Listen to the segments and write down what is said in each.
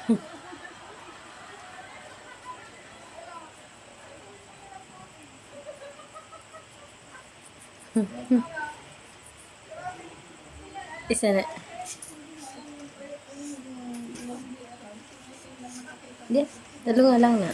Isa na. Di, dalawa lang na.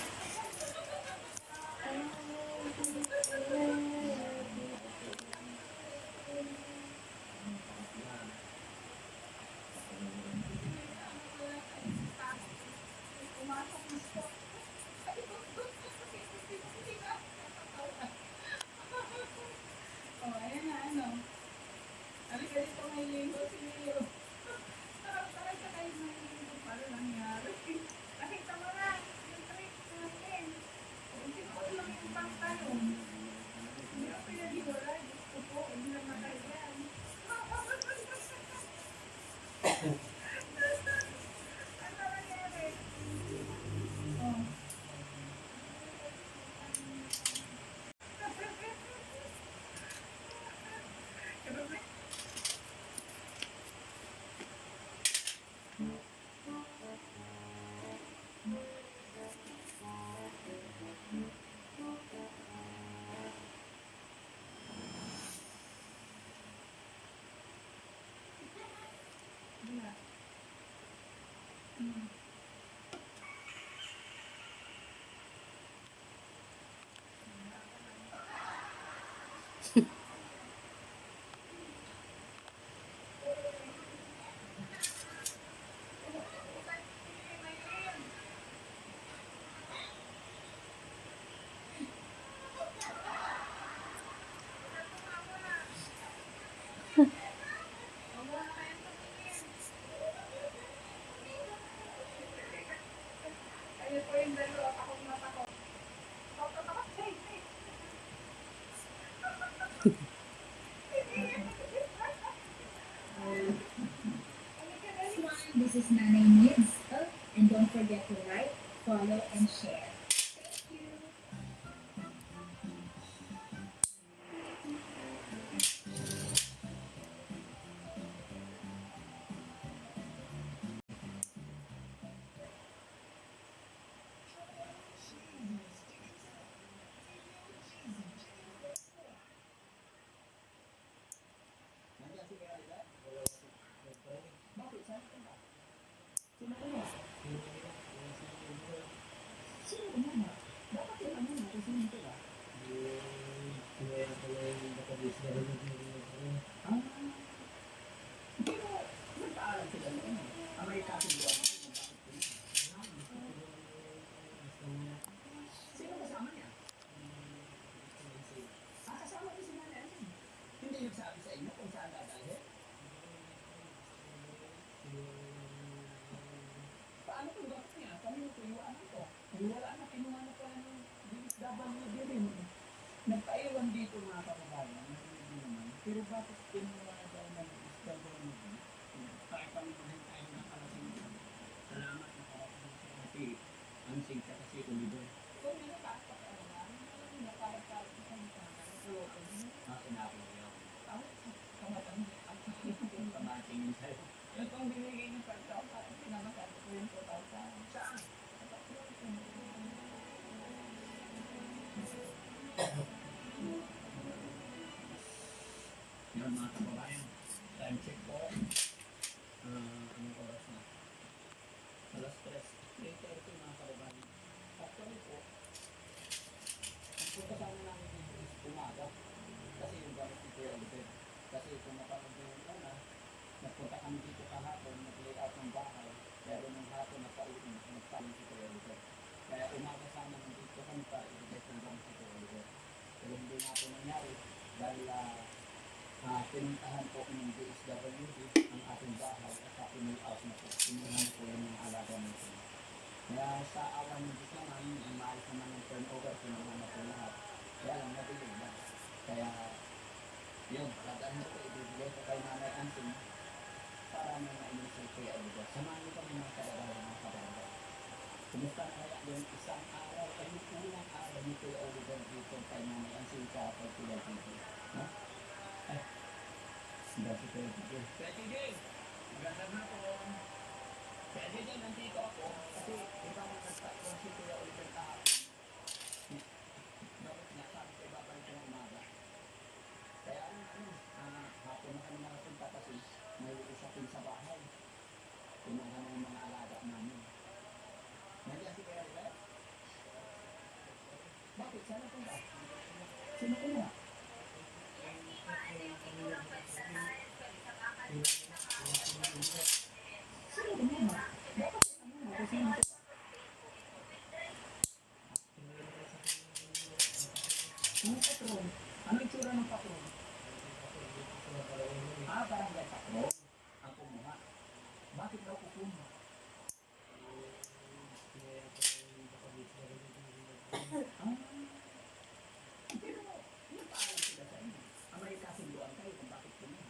This is Nanay Nids. And don't forget to like, follow, and share. Nagpaiwan dito mga kababayan, hindi naman. Pero bakit kinuha daw ng isda daw nito? Kahit kami mahin tayo nakarating dito. Salamat nakarating sa kasi ang singka kasi ulido. So, may nakaspak ka naman, nakarating sa kanila. Sinabi ko yun. Kamating yun sa'yo. Yung kung binigay ng pagkaw, parang pinamasabi ko yung 2,000. Saan? Yan mga kababayan, time check po. Anong oras na? Alas 3:30 mga kababayan. Actually po, ang punta sana namin dito is umaga. Kasi yung gamit ni Kuya Oliver. Kasi kung napapag yung una, nagpunta kami dito kahapon, nag-layout ng bahay. Pero nung hapon nagpaling si Kuya Oliver. Kaya umaga sana nandito kami para i-detect ng gamit si Kuya Oliver. Pero hindi nga po nangyari dahil pinuntahan po ng DSWD ang ating bahay at pinulaos na po. Pinuhan po yung mga alaga natin. Kaya sa awan ng Diyos naman, maayos naman ng turnover, pinuhan na po lahat. Kaya lang nabili na. Kaya yun, dadaan na po, ibibigay ko kay Nanay Ansin para may ma-inisip kay Oliver. Samahan niyo kami mga kababayan mga kababayan. Kumusta na kaya yung isang araw, ay yung unang araw ni Kuya Oliver dito kay Nanay Ansin sa Pagkuya dito. No? Hindi si Kuya Tigil. Kuya Tigil! Magandang hapon! Kaya dito nandito ako kasi iba na nagtatapos si Kuya Oliver kahapon. Bakit nga sabi ko ibabalik ko ng umaga. Kaya hapon na kami nakapunta kasi may usapin sa bahay. Kinuha ng mga alaga namin. Nandiyan si Kuya Oliver? Bakit? Saan napunta? Sino kumuha? Sino kumuha? Bakit ano? Kasi sino kumuha? Ano patron? Ano yung tsura ng patron? Barangay patron. Ang kumuha. Bakit daw kumuha? Pero nagpaalam sila sa inyo. Ang may kasunduan kayo kung bakit kumuha.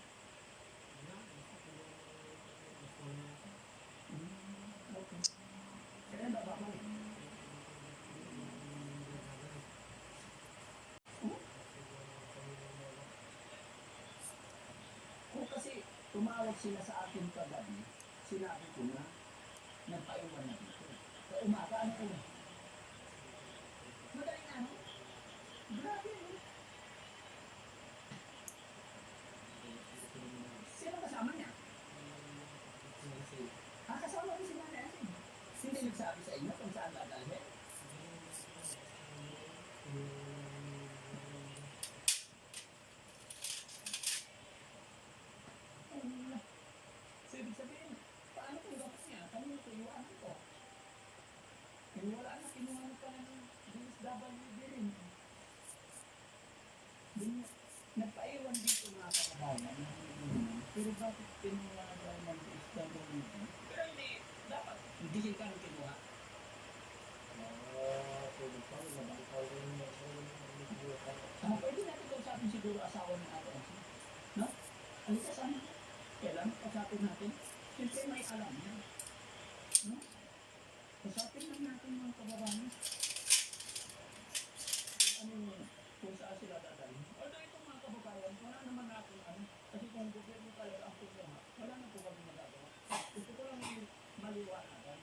Okay. Kaya ba babalik? Kung kasi tumawag sila sa akin kagabi, sinabi ko na nagpaiwan na dito. Sa umaga, ano ko? Madaling ano? Grabe eh. Sino kasama niya? Kasama ko si Nanay Asin. Hindi nagsabi sa inyo kung saan dadalhin? So, ibig sabihin, paano kung gawin niya? Kanino ko iwanan ko? Eh, wala na, kinuha pa ng DSWD rin. Nagpaiwan dito mga kababayan. Pero bakit kinuha daw ng DSWD? Pero hindi, dapat, hindi ka nang kinuha. Pwede natin kausapin siguro asawa ng Ate Elsie. No? Alika sana. Kailan kausapin natin? Siyempre may alam yan. No? Kausapin lang natin mga kababayan. Kung saan sila dadalhin. Although itong mga kababayan, wala naman natin kasi kung gobyerno talaga ang problema, wala na po kami magagawa. Gusto ko lang yung maliwanagan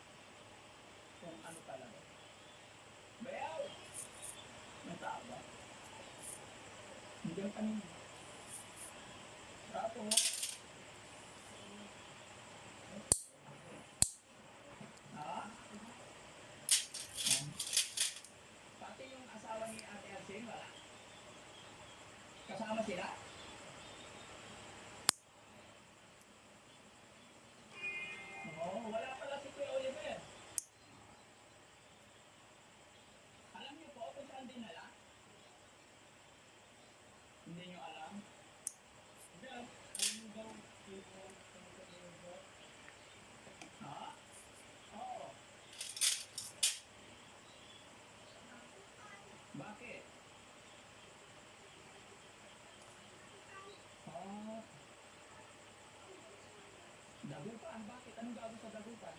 kung ano talaga. Bayaw! May tao ba? Hindi ang kanina. Rato. Pati yung asawa ni Ate Elsie, wala. Kasama sila? Oo, wala pala si Kuya Oliver. Alam niyo po kung saan dinala? Hindi niyo alam? Alam niyo daw ha? Oo. Bakit? Dagupan? Bakit? Anong gagawin sa dagupan?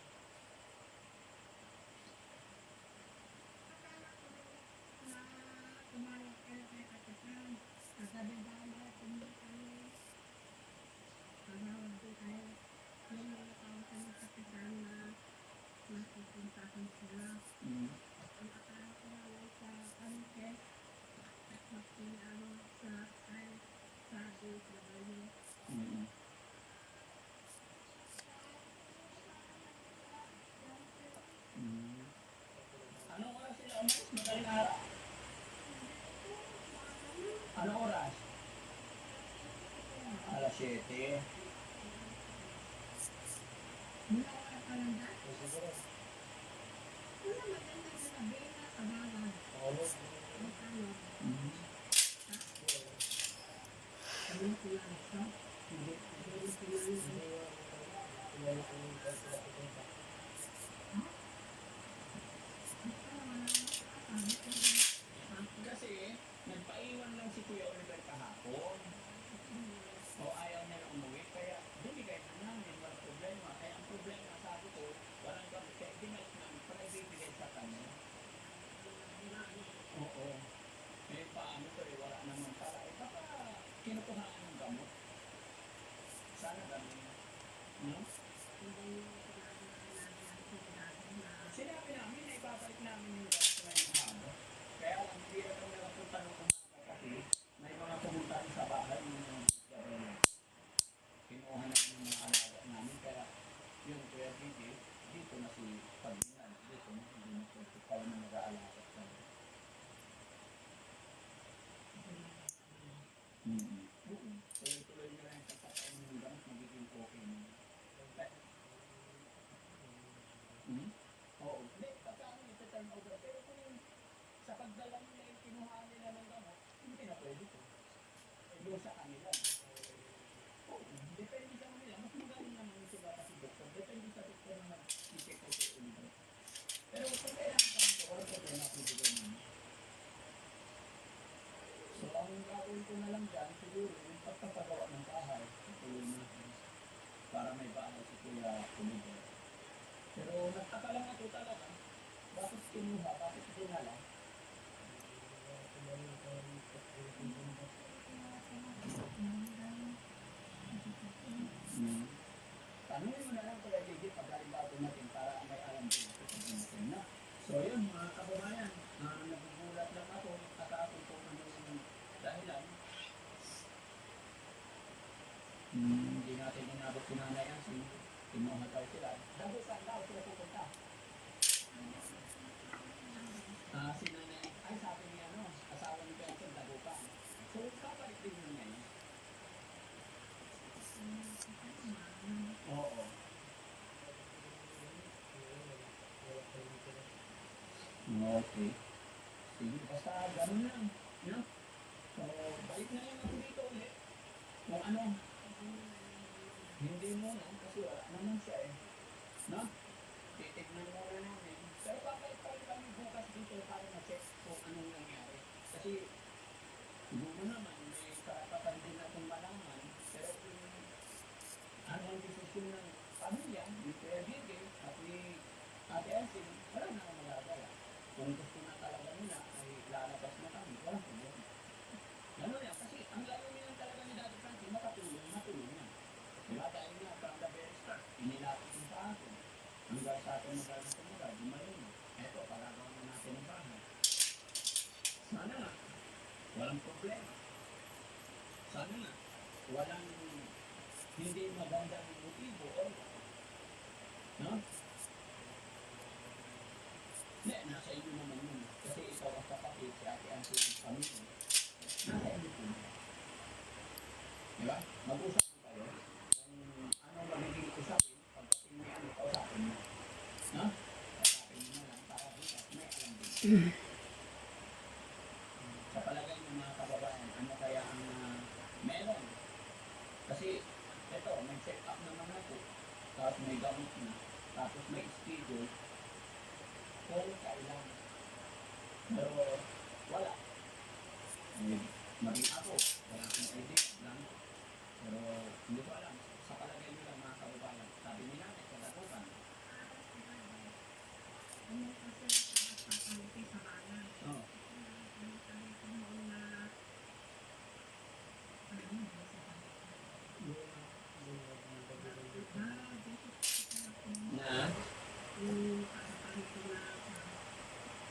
Anong oras sila umalis? Madaling araw? Anong oras? Alas 7. Kasi nagpaiwan lang si Kuya Oliver kahapon. O ayaw niya na umuwi, kaya binigay na namin, walang problema. Kaya ang problema, sabi ko, walang gamit kay yung sa kanila. Oh, depende sa kanila. Mas magaling naman yung sila kasi doktor. Depende sa doktor na mag-isip ko sa ulo. Pero kung kailangan ka nito, wala problema kung bigay mo. So, ang gagawin ko na lang dyan, siguro, yung pagpapagawa ng bahay, tuloy natin. Para may bahay si Kuya Kulido. Pero nagtaka lang ako talaga, bakit kinuha, bakit dinala? Hmm. Tanungin mo na lang Kuya Gigi pag halimbawa dumating para may alam din ako pag dumating na. So yun mga kababayan, nagugulat lang ako at ako kung ano yung dahilan. Hindi natin inabot si Nanay Ansi, kinuha daw sila. Dagupan daw sila pupunta. Si Nanay, ay sabi niya no, asawa ni Benson, Dagupan. So kapalit din yun ngayon. Oo. Okay. Sige, basta ganun lang. No? So, balik na lang ako dito ulit. Kung ano, hindi mo na, kasi wala naman siya eh. No? Titignan muna namin. Pero bakit pa rin kami bukas dito para ma-check kung anong nangyari? Kasi, siguro naman, may karapatan din akong malaman. Pero kung ano ang desisyon ng pamilya, ni Kuya Gigi at ni Ate Elsie, wala na akong magagawa. Kung gusto na talaga nila ay lalabas na kami, walang problema. Gano'n yan, kasi ang laro nilang talaga ni Daddy Frankie, matulong na. Diba dahil nga, from the very start, inilapit mo sa akin. Hanggang sa atin magaling gumaling. Eto, pagagawa na natin ang bahay. Sana nga, walang problema. Sana nga, walang hindi magandang motibo o no? Hindi, nasa inyo naman yun. Kasi ikaw ang kapatid, si Ate Ansi ang pamilya. Nasa inyo po. Diba? Mag-usap po kayo. Kung anong magiging usapin, pagdating may ano, kausapin mo. No? Kausapin mo na lang para bukas may alam din. Sa palagay ng mga kababayan, ano kaya ang meron? Kasi, ito, may check up naman ako. Tapos may gamot na. Tapos may schedule. Kung kailan. Pero, wala. Maging ako, wala akong idea lang. Pero, hindi ko alam. Sa palagay nila mga kababayan, sabi nila, sa dagupan. Oo.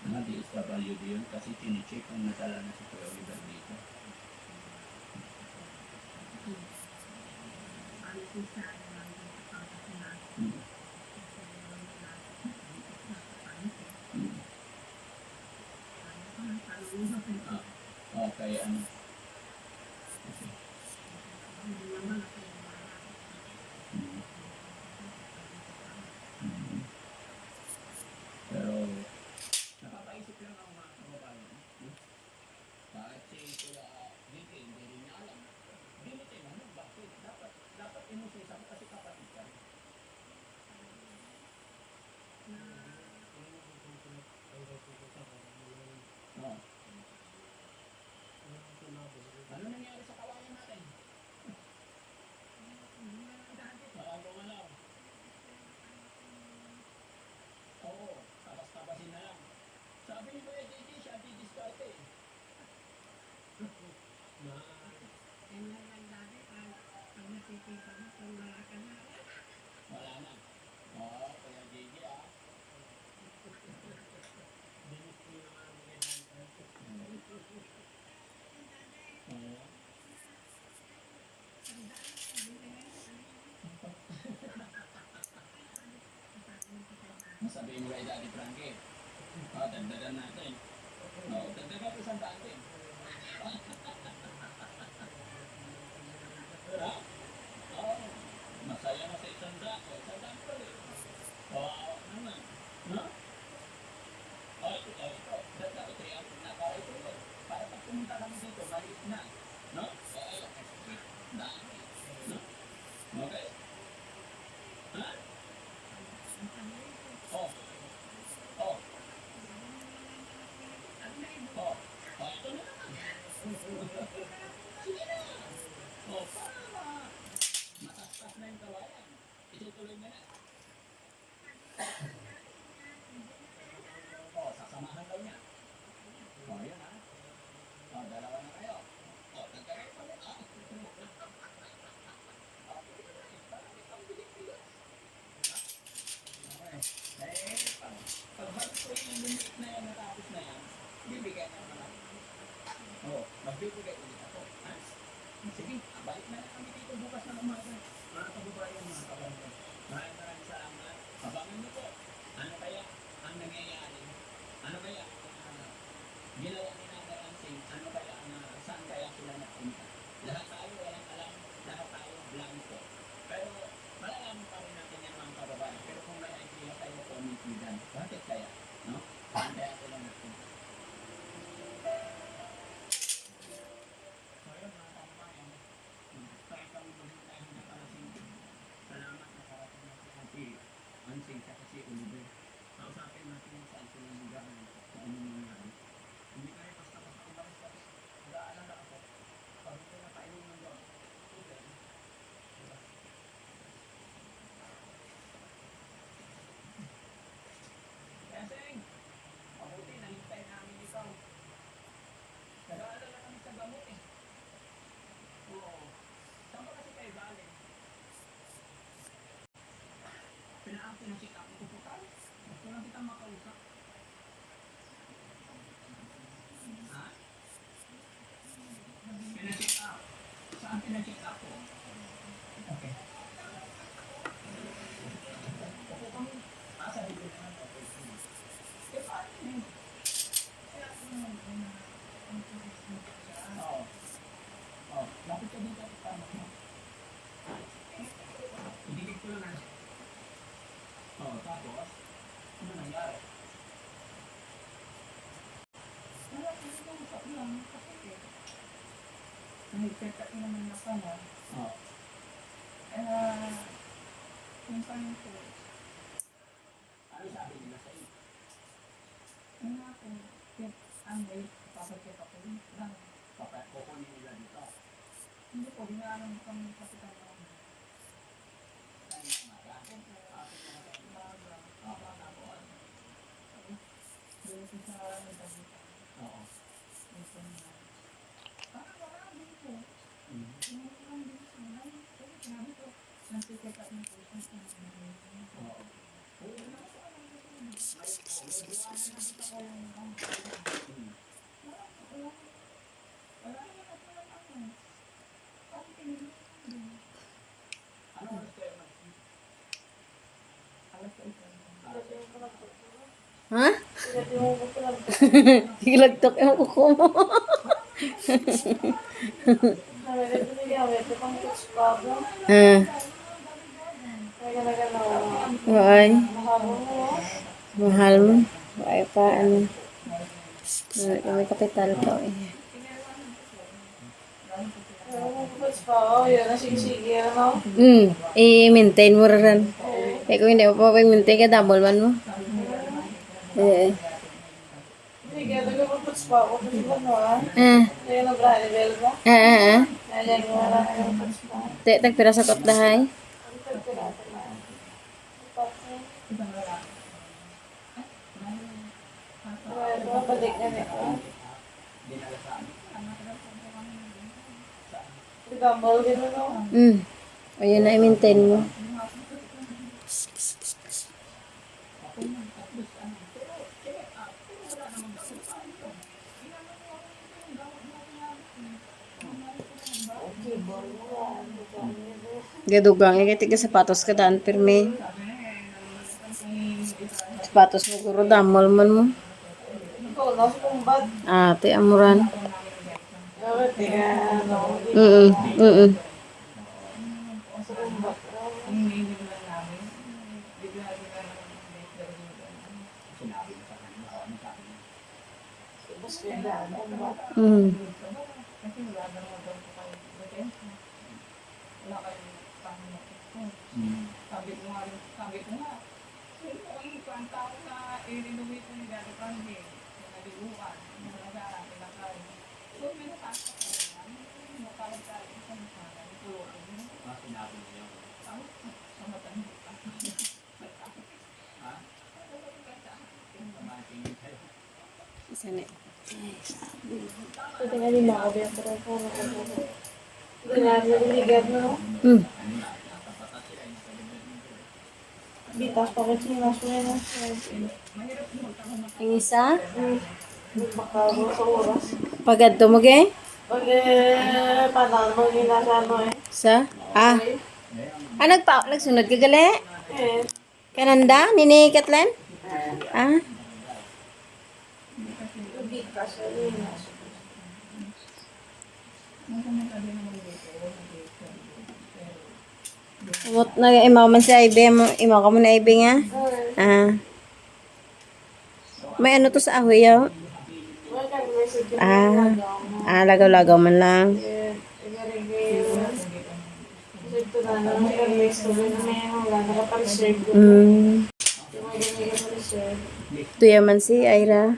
Na DSWD yun kasi tinicheck kung nadala na si Kuya Oliver dito. Okay, ano? Okay. Pero, napapaisip lang ako mga kababayan. Bakit si Kuya Gigi, hindi rin niya alam. Hindi mo tinanong, bakit? Dapat inusisa mo kasi kapatid ka. Oo. Ano nangyari sa kawayan natin? Malaw. Oo, tabas-tabasin na lang. Sabi ni Kuya Gigi, siya didiskarte eh. Wala na. Oo, Kuya Gigi ah. Oo. Masabihin mo kay Daddy Frankie. Dagdagan natin. Dagdagan ko isang daan din. Ha? Masaya na sa isang daan. Isang daan pa rin. Naman. No? Ito. Dagdag ko 3 na para ito. Para pag pumunta kami dito, maliit na. No? magbibigay ulit ako. Ha? Sige, balik na lang kami dito bukas ng umaga. Mga kababayan, mga kabarangay. Maraming salamat. Abangan niyo po. Ano kaya ang nangyayari? Ano kaya ginawa ni Nanay Ansing? Ano kaya saan kaya sila napunta? Lahat tayo walang alam. Lahat tayo blanco. Pero malalaman pa rin natin yan mga kababayan. Pero kung may idea tayo, comment nyo dyan. Bakit kaya? No? Saan kaya sila napunta? So yun mga kababayan. Tayo kami maghintay na nakarating. Salamat nakarating natin si Ansing at si Oliver. Kausapin natin sa isunod lugar kung ano nangyari. Hindi kayo basta-basta umalis guys. Nag-aalala ako. Pag ito na tayo ng doon. Okay. Diba? Kaya Seng, mabuti nahintay namin ikaw. Nag-aalala kami sa gamot eh. Oo. Saan ba kasi kayo galing? Pinag-check up ko po tayo. Gusto lang kitang makausap. Ha? Pinag-check up. Saan pinag-check up ko? Okay. Opo kami. Sabi ko naman okay. Eh, paano yun? Kaya ako naman Oo. Oo. Lapit ka dito at tama mo. Idikit ko lang natin. Oo, tapos, ano nangyari? Wala ko usap lang kasi nag-check up naman na pala. Oo. Yung parang ko, ano sabi nila sa iyo? Ano ako, may papacheck up ko lang. Kukunin nila dito? Hindi po, binaalam kami kapitan lang. Saan yung umaga? Umaga. Oo, tapos? Dito sa nagpagita. Oo. Dito na. Parang wala dito. Parang dito. Kasi sinabi ko, nag-check up na po siya. Oo. Ha? Hilagtok yung kuko mo. Ah. Ay. Mahal mo. Ay pa ano. May kapital pa eh. I-maintain mo rin. Eh kung hindi mo pa i-maintain ka, double man mo. Eh. Tagpira sa kapdahay. Ayun na, i-maintain mo. Gadugang, ikitiga sapatos ka daan, pirme. Sapatos mo guro, damol man mo. Ate, amuran. Sabi ko nga, sino ang ibang tao na i-renovate ko ni Daddy Candy? Naliguan, nalagaan, nilakay. So, may nasasok ko naman. Matawag tayo sa mga naliguan. Sinabi niyo? Sa matanda ka. Ha? Isa na. Ito nga din ako, pero po naliligad na, no? Bitas pa rin sinas mo yan, Ang isa? baka sa oras. Pagad to mo, gay? Pag panahon mo ginasa ano eh. Sa? Ah. Nagsunod ka gali? Eh, Kananda? Nini Katlen? Ah. tubig kasi yun. Umot na imaw man si Ibe. Imaw ka mo na Ibe nga? Ah. May ano to sa ahoy yaw? Wala kang message yung Ah. nagawa mo. Ah, lagaw-lagaw man lang. Eh, igarigay. Ito na, naka-mix ko na may hangga, naka-preserve ko. Mm. Yung mga ganyan naka-preserve. Tuya man si Ira.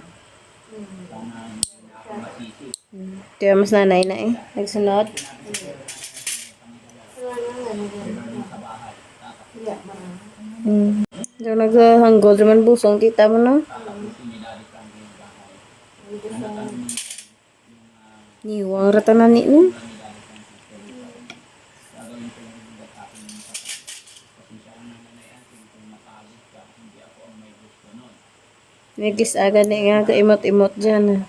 Tuya mas nanay na eh. Nagsunod. Yeah, man. Yung naghanggol naman busong tita mo no? Niwang ratanan ni no? Nagis agad ni nga kaimot-imot dyan.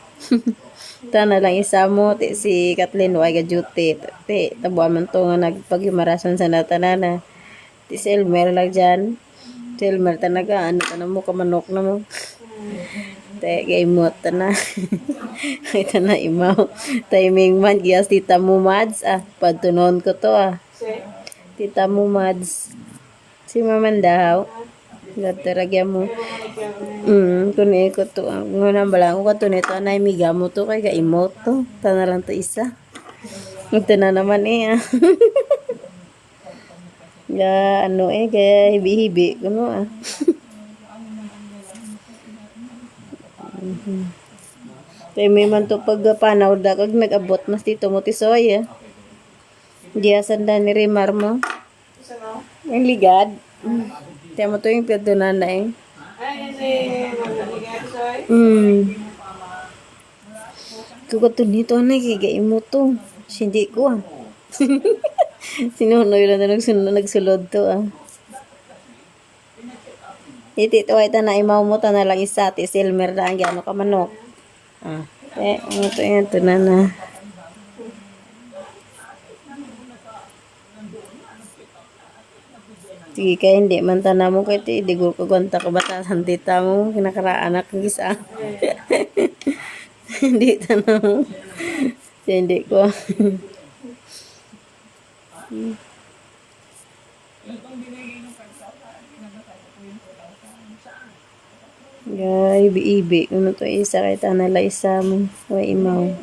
Tana lang isa mo, ti si Kathleen, why ka duty. Ti, tabuan man to nga nagpaghimarasan sa natanana. Ti si Elmer lang dyan. Si Elmer tanaga, ano ka na mo, kamanok na mo. Ti, gaimot na. Ay, tana imaw. Timing man, giyas tita mo mads. Ah, pagtunon ko to ah. Say, Tita mo mads. Si Mamandahaw. Gataragya mo. Kuni ko to. Ngunang bala ko kato nito. Anay miga mo to kay kaimot to. Tana lang to isa. Ito na naman eh. Ya, ano eh. Kaya hibi-hibi. Kuno ah. Kaya may man to pagpanaw da kag nag-abot mas dito mo tisoy ah. Diyasan da ni Rimar mo. isa no? Ang ligad. Kaya mo to yung pagdunan na eh. Ay, kasi, nabigay ko sa'yo. Kuko to nito na kigay mo to. Hindi ko ah. Sinunoy lang na nagsulod to ah. Iti to ay na imaw mo ta na lang isa ti Silmer na ang gano ka manok. Ah. Ano to yan to na na. Sige kaya hindi man tana mo kay ti digol ko gonta ka batasan tita mo kinakaraan anak ng isa. Hindi tana mo. Hindi ko. Gay, ibi-ibi. Ano to isa kay tanala isa mo. O imaw.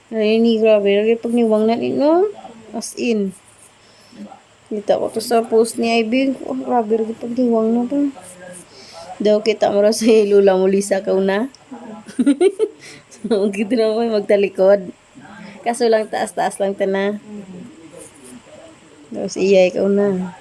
Ay, ni grabe. Lagi pag niwang na no? As in. Kita ko to sa post ni Ivy. Oh, grabe. Lagi pag niwang na pa. Daw kita mo ra sa lula mo Lisa ka una. So, gitu na mo magtalikod. Kaso lang taas-taas lang ta na. Tapos iyay ka una.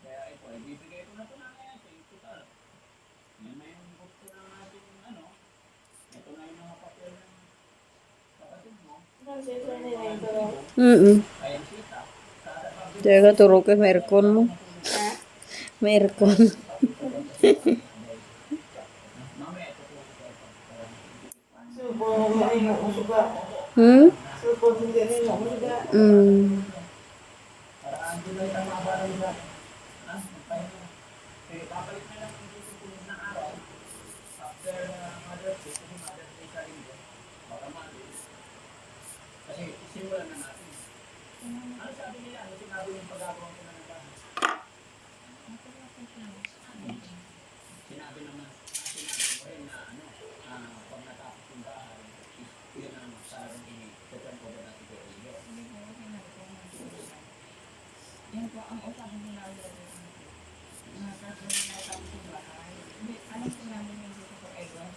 Kaya ito, ibibigay ko na ito na kaya sa total. Yan na yung gusto na natin, ano, ito na yung mga papel ng kapatid mo. Kasi ito nila yung pero, Ayan sita. Teka, turo ka may aircon mo. May aircon. subo, may ino, usuga. Hmm? Subo, hindi rin mo, usuga. Kasi simulan na natin. Ano sabi nila? Ano sinabi yung pagkagawa ko na ng bahay? Sinabi Yan po, ang usapan ko lalo na kasi natapos yung bahay. Hindi, alam po namin yung dito po ay ang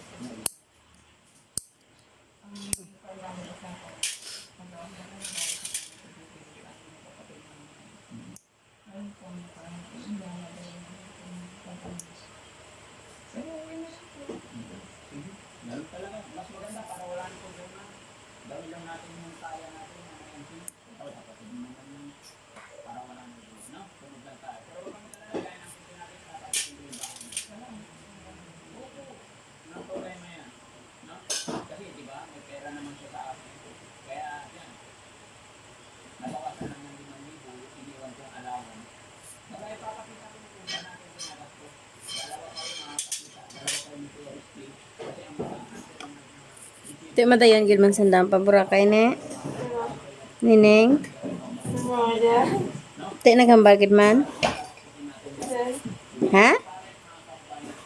paglaman usapan. Pag-aawag na lang bahay sa kapatid namin. Ayun po, parang inilala daw yung pagkakas. Pero yun na lang po. Ganun talaga, mas maganda para wala nang problema. Gawin lang natin yung kaya natin na MP. Kapatid mo naman yung para wala nang problema. No? Sunod lang tayo. Pero huwag kami talaga gaya ng sisi natin sa kapatid mo yung bahay. Opo. Anong problema yan? No? Kasi di ba, may pera naman siya sa akin. Kaya yan, nabawasan lang ng 5,000, iniwan kong alawan. Baka ipapakita ko yung ba natin pinagastos. Dalawa kayo makakakita. Dalawa kayo may PRSP. Kasi ang mga natin ang Ito madayon gid man sandang paborakay ne. Nineng. Mga dyan. Ito naghambal gid man. Ha?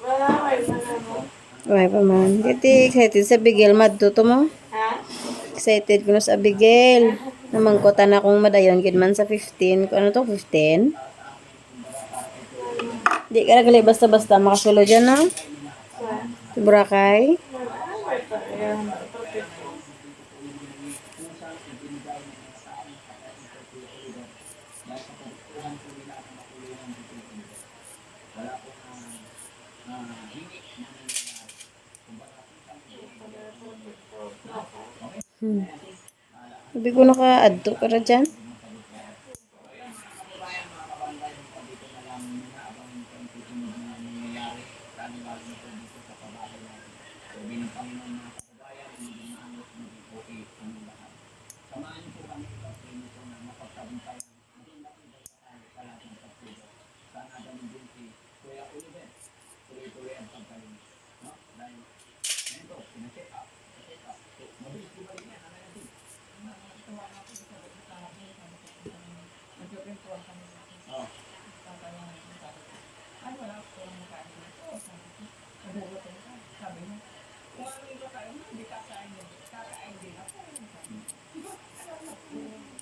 Wala, may mga mo. Why pa man. Kiti excited sa Bigel madto to mo. Ha? Excited ko na sa Bigel. Namangkotan akong madayon gid man sa 15. Kung ano to 15? Di ka nagali basta-basta makasulo dyan na. Sa Boracay. May pa, yan. Topic ko. Sabi ko naka-adto ka na dyan.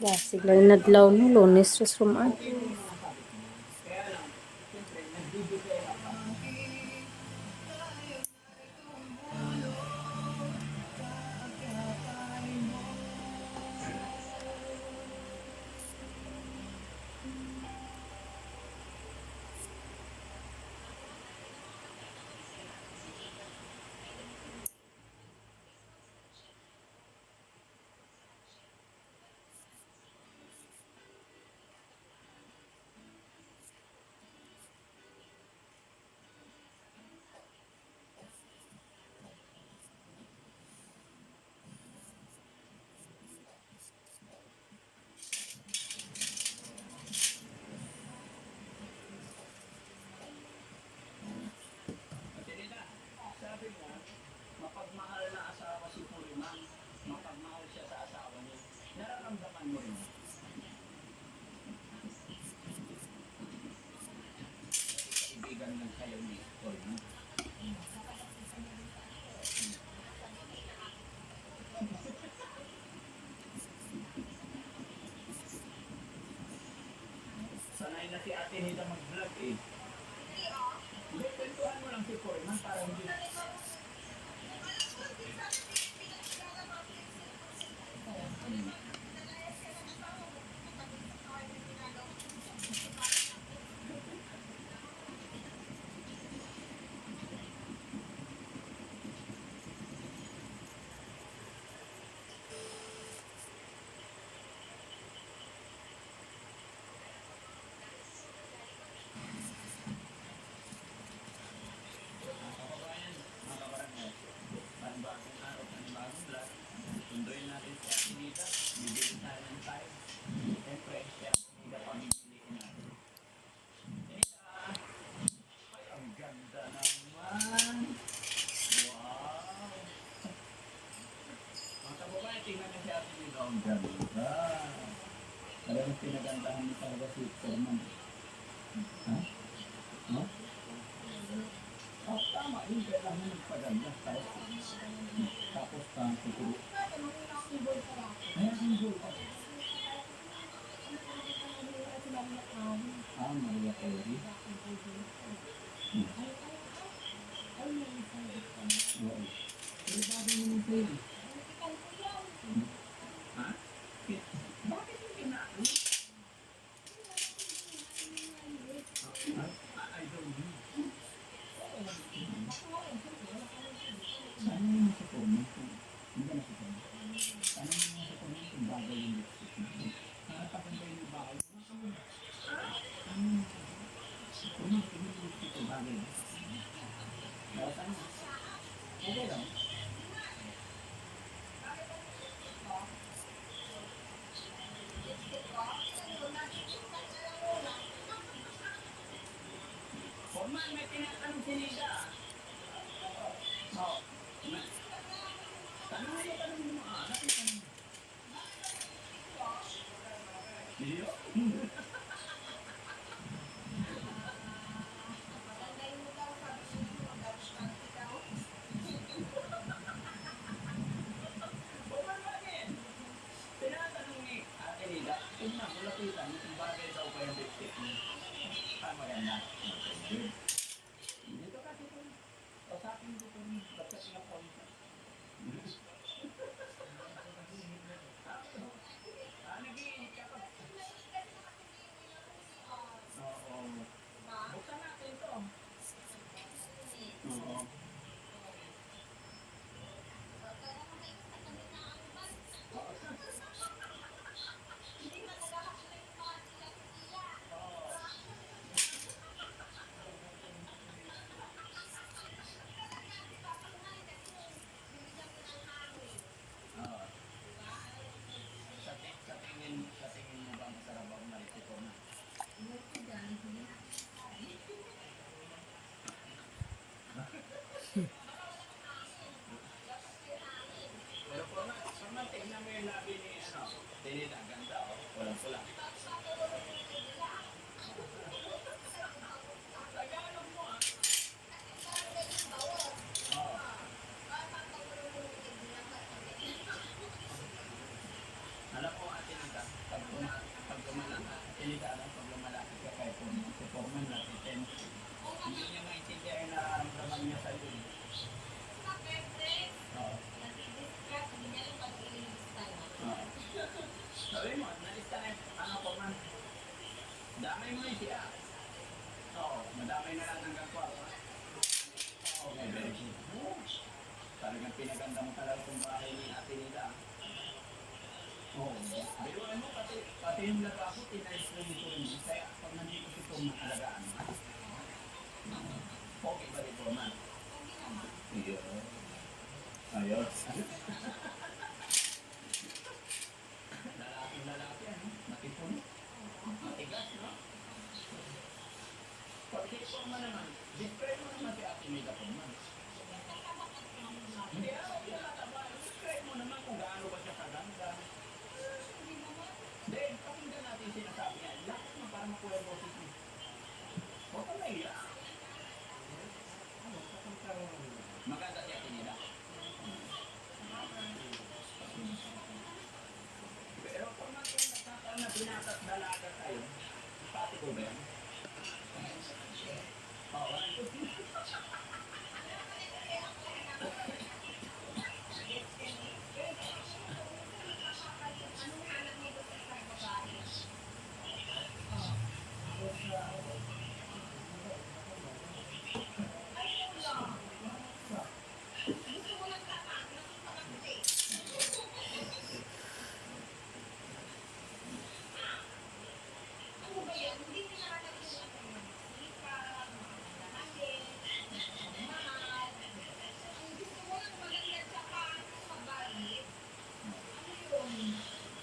Lasig lang nadlaw no, Lunes ras rumaan. Sabi mo, mapagmahal na asawa si Puliman, mapagmahal siya sa asawa niya. Nararamdaman mo rin. Kaibigan lang kayo ni Puliman. Sanay na si Ate Nita mag-vlog eh. Hindi, kwentuhan mo lang si Puliman para hindi. Panibagong araw, panibagong vlog. Tunduin natin si Ate Nita. Bibili tayo ng time. Siyempre, si Ate Nita pamimiliin natin. Nita! Ay, ang ganda naman! Wow! Mga kababayan, tingnan niyo si Ate Nita. Ang ganda! Talagang pinagandahan niya talaga si Puliman. Ha? No? Oh, tama. Yung kailangan magpaganda. Tapos tutulog. Ayan, ang goal. Maria Carey. Oo. Pero bagay naman sa'yo. Ha? Bakit mo kinaano? I don't know. Sana yung nasa comment kung hindi ka nasa comment. Sana yung nasa comment kung bagay yung lipstick mo. Nakapaganda yung bagay. Kung hindi yung lipstick ko bagay. Bakit ano? Okay lang. Forman, may tinatanong si Nida. Oo. Tanong mo mga anak. Iyo? Forman, bakit? Tinatanong ni Ate Nida, kung nakulapitan, kung bagay daw pa yung lipstick mo. Maganda. Good. Dito ka, dito. Pasapin dito. Dapat na point. Nag-iinit ka pa. Oo. Buksan natin ito. Oo. Oo. Sa tingin mo ba masarap ako marisiko na? Pero format, tingnan mo yung labi ni, Tinida, ganda, walang pula. Tagalog mo, Oo. Alam mo, Ate Nita, pag lumalaki ka kay Forman natin, hindi niya maintindihan yung nararamdaman niya sa iyo. Oo. Oo. Sabi mo, nalista na Forman. Damay mo yun siya. Oo, madamay na lang hanggang kwarta. Okay, very good. Talagang pinaganda mo talaga kung bahay ni Ate Nita. Oo. Biruan mo, pati yung lababo, tinayos na dito rin. Kaya pag nandito si Forman, alagaan mo. Okay ba rin, Forman? Iyo. Ayos. Lalaki, matipon. Matigas, no? Pag si Forman naman, describe mo naman si Ate Nita, Forman. Hindi, tama. Describe mo naman kung gaano ba siya kaganda. Hindi, pakinggan natin sinasabi niya. Lahat mo para makuha yung boses mo. Huwag kang naiya. Maganda siya, Tinida. Pero kung nagkakaroon na binatas dalaga tayo, pati ko ba yan? Oo.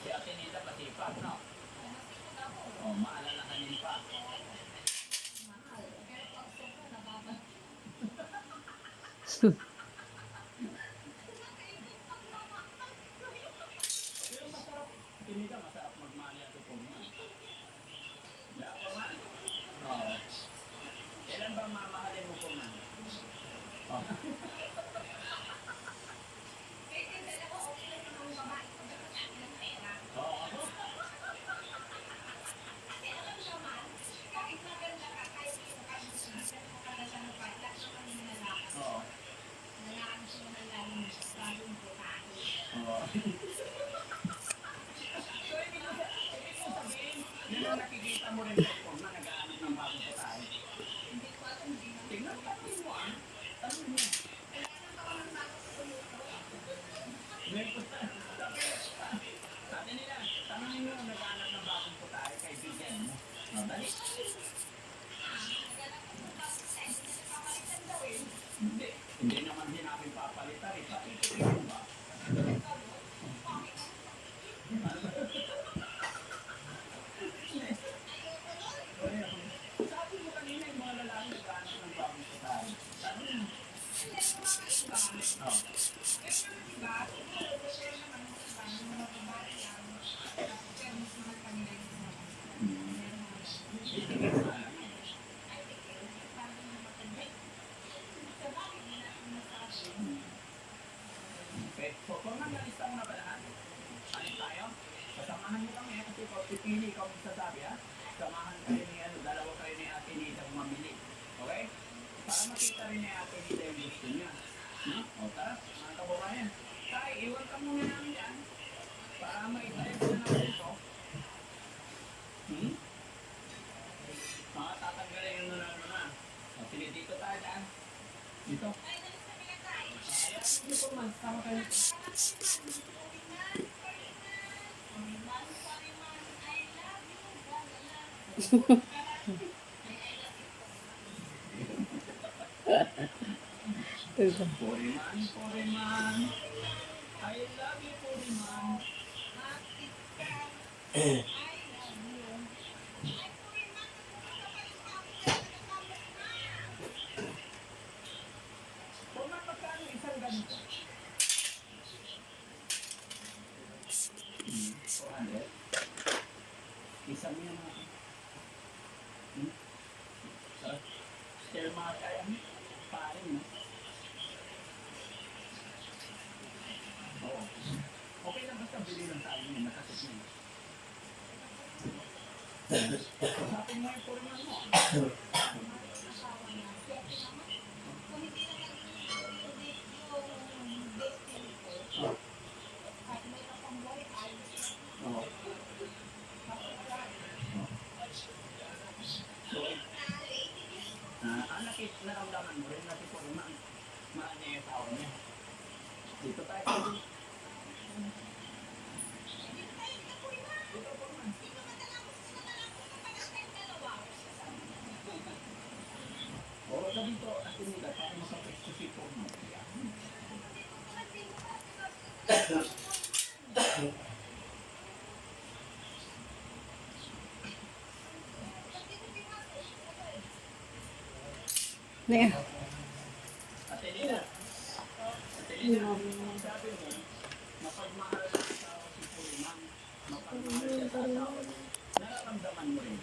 Si Ate Nita pasipag, no? Oh, maalalahanin pa. Pero masarap. Tinida, masarap magmali at Forman. Yeah, Forman? Oo. Kailan ba mamahalin mo, Forman? Oh. Oo. Yun ang nakikita mo rin po kung na nag-aanap ng bagong putahe. Tingnan mo, tanongin mo ah. Tanongin mo. May putahe. Sabi nila, tanongin mo ang nag-aanap ng bagong putahe, kaibigan mo. Madali. Hindi naman sinabing papalitan eh. Papilitin mo ba? Sabi mo kanina yung mga lalaki nag-aanap ng bagong putahe. Tanongin mo. Oh. Okay, so kung nalista mo na ba lahat? Ano tayo? Kasamahan mo kami kasi kung pipili ikaw magsasabi ha? Samahan kayo ni dalawa kayo ni Ate Nita mamili. Okay? Para makita rin ni Ate Nita yung gusto niya. No? O tara, mga kababayan. Tay, iwan ka muna namin yan. Para maitayin ko na natin ito. Mga tatanggalin yung nunano na. O sige, dito tayo dyan. Dito. Ayan, dito man. Tama kayo. Puriman, Puriman. I love you, Puriman. Puriman, magkano isang ganito? 400? Isang yan natin. Still mga kaya mo. Parin, no? Oo. Okay lang basta bili lang tayo ng nakasip niya. Usapin mo yung Puriman mo. Oo. Ang naramdaman mo rin na si Puriman, mahal niya yung tao niya. Dito tayo. Dito, Puriman. Oo, sa dito, Ate Nita, para makapwesto si Puriman. Ayan. Ate Nita. Ate Nita, sabi mo, mapagmahal sa asawa si Puriman, mapagmahal siya sa asawa mo, nararamdaman mo rin.